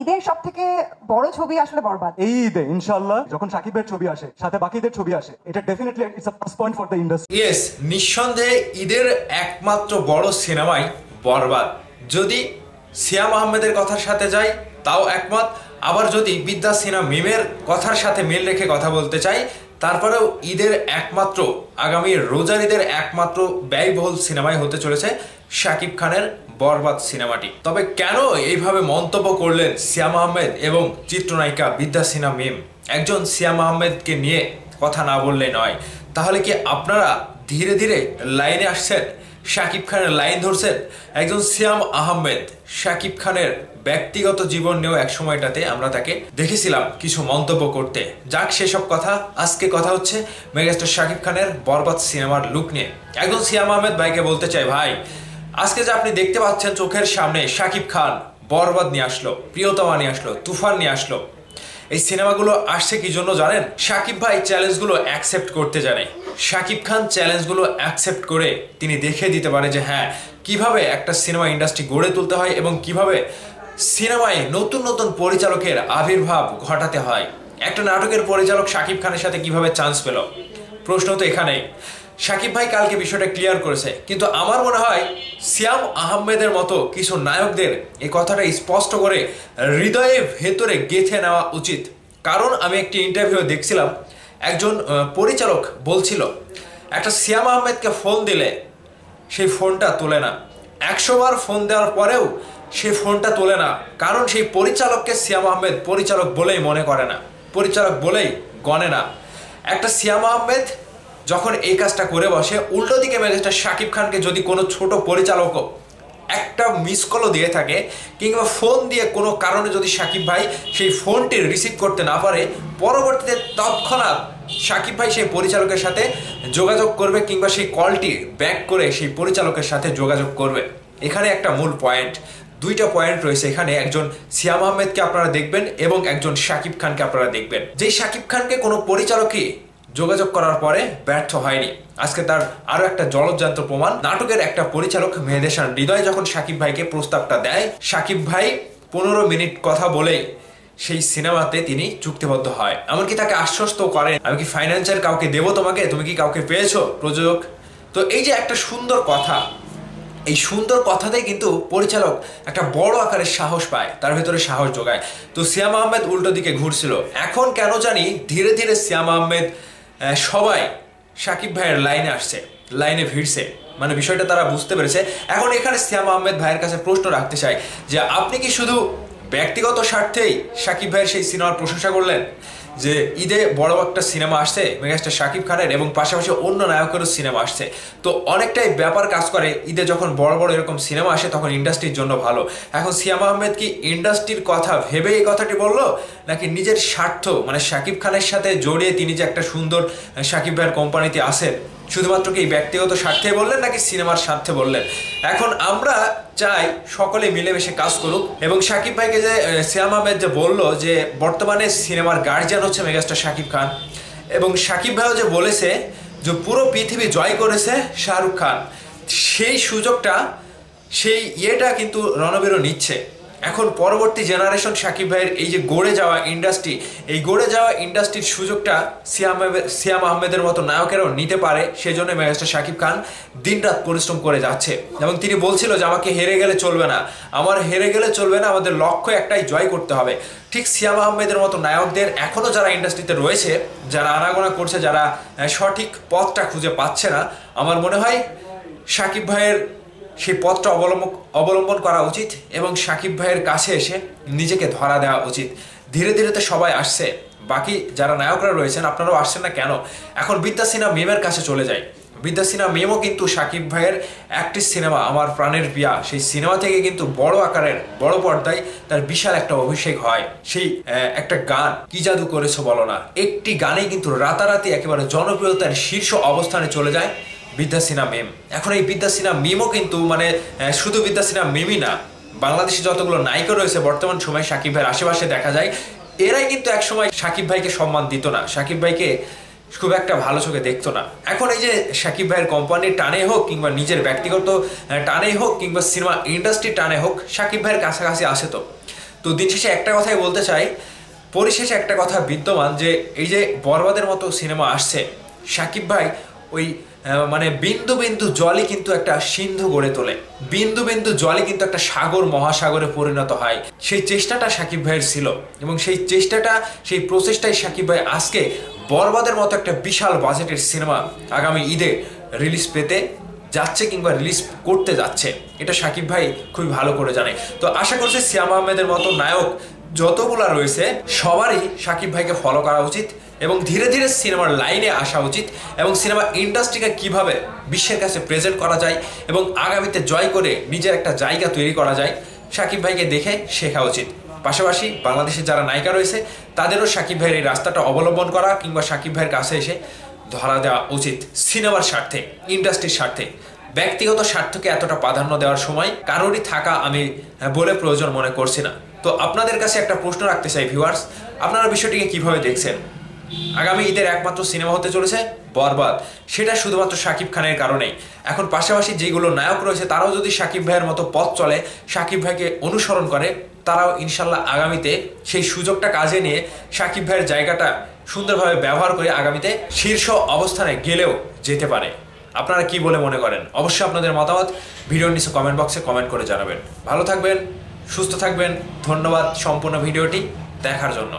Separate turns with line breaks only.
ঈদের সব থেকে বড় ছবি আসলে বরবাদ।
এই ঈদে ইনশাআল্লাহ যখন শাকিবের ছবি আসে সাথে বাকিদের ছবি আসে, এটা definitely it's a plus point for the industry.
Yes, নিঃসন্দেহে ঈদের একমাত্র বড় সিনেমাই বরবাদ। যদি সিয়াম আহমেদের কথার সাথে যাই তাও একমত, আবার যদি বিদ্যা সিনহা মিমের কথার সাথে মিল রেখে কথা বলতে চাই তারপরেও ঈদের একমাত্র, আগামী রোজার ঈদের একমাত্র ব্যয়বহুল সিনেমাই হতে চলেছে শাকিব খানের বরবাদ সিনেমাটি। তবে কেন এইভাবে মন্তব্য করলেন সিয়াম আহমেদ এবং চিত্রনায়িকা বিদ্যা সিনহা মিম? একজন সিয়াম আহমেদকে নিয়ে কথা না বললে নয়। তাহলে কি আপনারা ধীরে ধীরে লাইনে আসছেন, শাকিব খানের লাইন ধরছেন? একজন সিয়াম আহমেদ শাকিব খানের ব্যক্তিগত জীবন নিয়েও এক সময়টাতে আমরা তাকে দেখেছিলাম কিছু মন্তব্য করতে। যাক সেসব কথা, আজকে কথা হচ্ছে মেগাস্টার শাকিব খানের বরবাদ সিনেমার লুক নিয়ে। একজন সিয়াম আহমেদ ভাইকে বলতে চাই, ভাই আজকে যে আপনি দেখতে পাচ্ছেন চোখের সামনে শাকিব খান বরবাদ নিয়ে আসলো, প্রিয়তমা নিয়ে আসলো, তুফান নিয়ে আসলো, এই সিনেমাগুলো আসছে কি জন্য জানেন? শাকিব ভাই চ্যালেঞ্জগুলো অ্যাকসেপ্ট করতে জানে। শাকিব খান চ্যালেঞ্জগুলো অ্যাকসেপ্ট করে তিনি দেখিয়ে দিতে পারে যে হ্যাঁ, কিভাবে একটা সিনেমা ইন্ডাস্ট্রি গড়ে তুলতে হয় এবং কিভাবে সিনেমায় নতুন নতুন পরিচালকের আবির্ভাব ঘটাতে হয়। একটা নাটকের পরিচালক শাকিব খানের সাথে কিভাবে চান্স পেল? প্রশ্ন তো এখানেই। শাকিব ভাই কালকে বিষয়টা ক্লিয়ার করেছে, কিন্তু আমার মনে হয় সিয়াম আহমেদের মতো কিছু নায়কদের এই কথাটা স্পষ্ট করে হৃদয়ে ভেতরে গেঁথে নেওয়া উচিত। কারণ আমি একটি ইন্টারভিউ দেখছিলাম, একজন পরিচালক বলছিল একটা সিয়াম আহমেদকে ফোন দিলে সেই ফোনটা তোলে না, 100 বার ফোন দেওয়ার পরেও সেই ফোনটা তোলে না, কারণ সেই পরিচালককে সিয়াম আহমেদ পরিচালক বলেই মনে করে না, পরিচালক বলেই গণে না। একটা সিয়াম আহমেদ যখন এই কাজটা করে বসে, উল্টো দিকে মেগাস্টার শাকিব খানকে যদি কোনো ছোট পরিচালকও একটা মিস কলও দিয়ে থাকে কিংবা ফোন দিয়ে কোনো কারণে যদি শাকিব ভাই সেই ফোনটি রিসিভ করতে না পারে, পরবর্তীতে তৎক্ষণাৎ শাকিব ভাই সেই পরিচালকের সাথে যোগাযোগ করবে কিংবা সেই কলটি ব্যাক করে সেই পরিচালকের সাথে যোগাযোগ করবে। এখানে একটা মূল পয়েন্ট, দুইটা পয়েন্ট রয়েছে এখানে। একজন সিয়াম আহমেদকে আপনারা দেখবেন এবং একজন শাকিব খানকে আপনারা দেখবেন। যেই শাকিব খানকে কোনো পরিচালকই যোগাযোগ করার পরে ব্যর্থ হয়নি, আজকে তার আরো একটা জলজ্যান্ত প্রমাণ। নাটকের একটা পরিচালক মেহেদেশান হৃদয় যখন শাকিব ভাইকে প্রস্তাবটা দেয়, শাকিব ভাই 15 মিনিট কথা বলেই সেই সিনেমাতে তিনি চুক্তিবদ্ধ হয়। এমনকি তাকে আশ্বস্ত করেন, আমি কি ফাইন্যান্সিয়াল কাউকে দেবো তোমাকে, তুমি কি কাউকে পেয়েছো প্রযোজক? তো এই যে একটা সুন্দর কথা, এই সুন্দর কথাতেই কিন্তু পরিচালক একটা বড় আকারের সাহস পায়, তার ভেতরে সাহস যোগায়। তো সিয়াম আহমেদ উল্টো দিকে ঘুরছিল, এখন কেন জানি ধীরে ধীরে সিয়াম আহমেদ সবাই শাকিব ভাইয়ের লাইনে আসছে, লাইনে ভিড়ছে, মানে বিষয়টা তারা বুঝতে পেরেছে। এখন এখানে সিয়াম আহমেদ ভাইয়ের কাছে প্রশ্ন রাখতে চাই যে আপনি কি শুধু ব্যক্তিগত স্বার্থেই শাকিব ভাইয়ের সেই সিনেমার প্রশংসা করলেন? যে ঈদে বড় একটা সিনেমা আসছে মেগাস্টার শাকিব খানের এবং পাশাপাশি অন্য নায়কেরও সিনেমা আসছে, তো অনেকটাই ব্যাপার কাজ করে। ঈদে যখন বড় বড় এরকম সিনেমা আসে তখন ইন্ডাস্ট্রির জন্য ভালো। এখন সিয়াম আহমেদ কি ইন্ডাস্ট্রির কথা ভেবে এই কথাটি বললো, নাকি নিজের স্বার্থ, মানে শাকিব খানের সাথে জড়িয়ে তিনি যে একটা সুন্দর শাকিব ভাইয়ের কোম্পানিতে আসেন, শুধুমাত্র কি ব্যক্তিগত স্বার্থে বললেন নাকি সিনেমার স্বার্থে বললেন? এখন আমরা চাই সকলে মিলেমিশে কাজ করুক। এবং শাকিব ভাইকে যে সিয়াম আহমেদ যে বললো যে বর্তমানে সিনেমার গার্জিয়ান হচ্ছে মেগাস্টার শাকিব খান, এবং শাকিব ভাইও যে বলেছে যে পুরো পৃথিবী জয় করেছে শাহরুখ খান, সেই সুযোগটা, সেই ইয়েটা কিন্তু রণবীরও নিচ্ছে। এখন পরবর্তী জেনারেশন শাকিব ভাইয়ের এই যে গড়ে যাওয়া ইন্ডাস্ট্রি, এই গড়ে যাওয়া ইন্ডাস্ট্রির সুযোগটা সিয়াম আহমেদের মতো নায়কেরাও নিতে পারে, সেই জন্য মেগাস্টার শাকিব খান দিনরাত পরিশ্রম করে যাচ্ছে। এবং তিনি বলছিল যে আমাকে হেরে গেলে চলবে না, আমার হেরে গেলে চলবে না, আমাদের লক্ষ্য একটাই, জয় করতে হবে। ঠিক সিয়াম আহমেদের মতো নায়কদের এখনও যারা ইন্ডাস্ট্রিতে রয়েছে, যারা আনাগোনা করছে, যারা সঠিক পথটা খুঁজে পাচ্ছে না, আমার মনে হয় শাকিব ভাইয়ের সেই পথটা অবলম্বন করা উচিত এবং শাকিব ভাইয়ের কাছে এসে নিজেকে ধরা দেওয়া উচিত। ধীরে ধীরে তো সবাই আসছে, বাকি যারা নায়করা রয়েছেন আপনারাও আসছেন না কেন? এখন বিদ্যা সিনহা মিমের কাছে চলে যায়। বিদ্যা সিনহা মিমও কিন্তু শাকিব ভাইয়ের একটি সিনেমা আমার প্রাণের প্রিয়া, সেই সিনেমা থেকে কিন্তু বড় আকারের বড় পর্দায় তার বিশাল একটা অভিষেক হয়। সেই একটা গান কি জাদু করেছো বলো না, একটি গানে কিন্তু রাতারাতি একেবারে জনপ্রিয়তার শীর্ষ অবস্থানে চলে যায় বিদ্যা সিনহা মিম। এখন এই বিদ্যা সিনহা মিমও কিন্তু মানে শুধু বিদ্যা সিনহা মিমই না, বাংলাদেশে যতগুলো নায়িকা রয়েছে বর্তমান সময়ে শাকিব ভাইয়ের আশেপাশে দেখা যায়, এরাই কিন্তু একসময় শাকিব ভাইকে সম্মান দিত না, শাকিব ভাইকে খুব একটা ভালো চোখে দেখতো না। এখন এই যে শাকিব ভাইয়ের কোম্পানির টানে হোক কিংবা নিজের ব্যক্তিগত টানে হোক কিংবা সিনেমা ইন্ডাস্ট্রির টানে হোক, শাকিব ভাইয়ের কাছাকাছি আসে। তো তো দিন শেষে একটা কথাই বলতে চাই, পরিশেষে একটা কথা বিদ্যমান যে এই যে বরবাদের মতো সিনেমা আসছে, শাকিব ভাই ওই মানে বিন্দু বিন্দু জলই কিন্তু একটা সিন্ধু গড়ে তোলে, বিন্দু বিন্দু জলই কিন্তু একটা সাগর মহাসাগরে পরিণত হয়। সেই চেষ্টাটা শাকিব ভাইয়ের ছিল এবং সেই চেষ্টাটা, সেই প্রচেষ্টাই শাকিব ভাই আজকে বরবাদের মতো একটা বিশাল বাজেটের সিনেমা আগামী ঈদে রিলিজ পেতে যাচ্ছে কিংবা রিলিজ করতে যাচ্ছে, এটা শাকিব ভাই খুবই ভালো করে জানে। তো আশা করছি সিয়াম আহমেদের মতো নায়ক যতগুলা রয়েছে সবারই শাকিব ভাইকে ফলো করা উচিত এবং ধীরে ধীরে সিনেমার লাইনে আসা উচিত এবং সিনেমা ইন্ডাস্ট্রিকে কিভাবে বিশ্বের কাছে প্রেজেন্ট করা যায় এবং আগামীতে জয় করে নিজের একটা জায়গা তৈরি করা যায় শাকিব ভাইকে দেখে শেখা উচিত। পাশাপাশি বাংলাদেশের যারা নায়িকা রয়েছে তাদেরও শাকিব ভাইয়ের এই রাস্তাটা অবলম্বন করা কিংবা শাকিব ভাইয়ের কাছে এসে ধরা দেওয়া উচিত সিনেমার স্বার্থে, ইন্ডাস্ট্রির স্বার্থে। ব্যক্তিগত স্বার্থকে এতটা প্রাধান্য দেওয়ার সময় কারোরই থাকা আমি বলে প্রয়োজন মনে করছি না। তো আপনাদের কাছে একটা প্রশ্ন রাখতে চাই ভিউয়ার্স, আপনারা বিষয়টিকে কিভাবে দেখছেন? আগামী ঈদের একমাত্র সিনেমা হতে চলেছে বরবাদ, সেটা শুধুমাত্র শাকিব খানের কারণেই। এখন পাশাপাশি যেগুলো নায়ক রয়েছে তারাও যদি শাকিব ভাইয়ের মতো পথ চলে, শাকিব ভাইকে অনুসরণ করে, তারাও ইনশাল্লাহ আগামীতে সেই সুযোগটা কাজে নিয়ে শাকিব ভাইয়ের জায়গাটা সুন্দরভাবে ব্যবহার করে আগামীতে শীর্ষ অবস্থানে গেলেও যেতে পারে। আপনারা কি বলে মনে করেন? অবশ্যই আপনাদের মতামত ভিডিওর নিচে কমেন্ট বক্সে কমেন্ট করে জানাবেন। ভালো থাকবেন, সুস্থ থাকবেন। ধন্যবাদ সম্পূর্ণ ভিডিওটি দেখার জন্য।